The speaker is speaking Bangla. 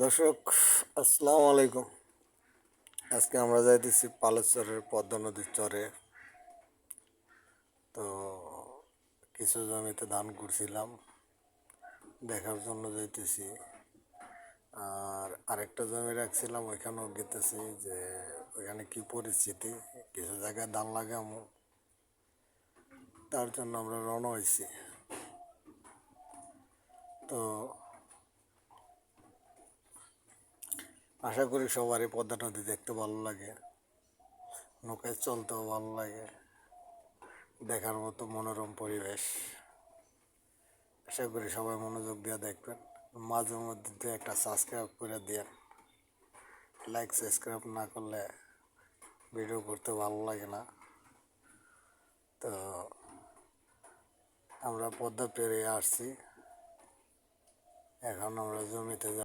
দর্শক, আসসালামু আলাইকুম। আজকে আমরা যাইতেছি পালেশ্বরের পদ্মা নদীর চরে। তো কিছু জমিতে ধান করছিলাম, দেখার জন্য যাইতেছি। আর আরেকটা জমি রাখছিলাম, ওইখানেও গেতেছি যে ওইখানে কি পরিস্থিতি। কিছু জায়গায় ধান লাগামো, তার জন্য আমরা রওনা হয়েছি। তো আশা করি সবারই পদ্মা নদী দেখতে ভালো লাগে, নৌকায় চলতেও ভালো লাগে, দেখার মতো মনোরম পরিবেশ। আশা করি সবাই মনোযোগ দিয়ে দেখবেন। মাঝে মধ্যে একটা সাবস্ক্রাইব করে দিয়ে, লাইক সাবস্ক্রাইব না করলে ভিডিও করতে ভালো লাগে না। তো আমরা পদ্মা পেরিয়ে আসছি, এখন আমরা জমিতে